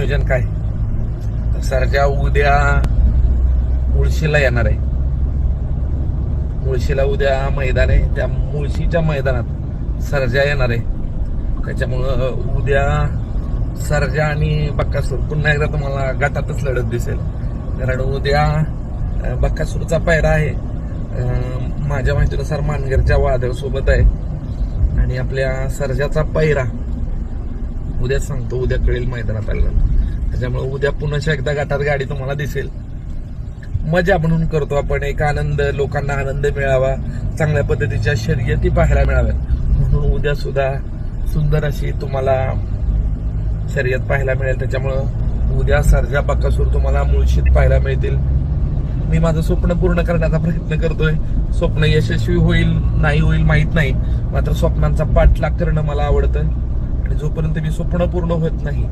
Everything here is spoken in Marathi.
नियोजन काय? तर सर्जा उद्या मुळशीला येणार आहे. मुळशीला उद्या मैदान आहे, त्या मुळशीच्या मैदानात सर्जा येणार आहे. त्याच्यामुळं उद्या सर्जा आणि बक्कासूर पुन्हा एकदा तुम्हाला गटातच लढत दिसेल. कारण उद्या बक्कासूरचा पायरा आहे माझ्या माहितीनुसार मानगरच्या वादळ सोबत आहे, आणि आपल्या सर्जाचा पायरा उद्या सांगतो, उद्या कळेल मैदानात आल्यानंतर. त्याच्यामुळे उद्या पुन्हा एकदा गटात गाडी तुम्हाला दिसेल. मजा म्हणून करतो आपण, एक आनंद, लोकांना आनंद मिळावा, चांगल्या पद्धतीच्या शर्यती पाहायला मिळाव्यात म्हणून उद्या सुद्धा सुंदर अशी तुम्हाला शर्यत पाहायला मिळेल. त्याच्यामुळं उद्या सर्जा बक्कासूर तुम्हाला मुळशीत पाहायला मिळतील. मी माझं स्वप्न पूर्ण करण्याचा प्रयत्न करतोय. स्वप्न यशस्वी होईल नाही होईल माहित नाही, मात्र स्वप्नांचा पाठलाग करणं मला आवडतं. आणि जोपर्यंत मी स्वप्न पूर्ण होत नाही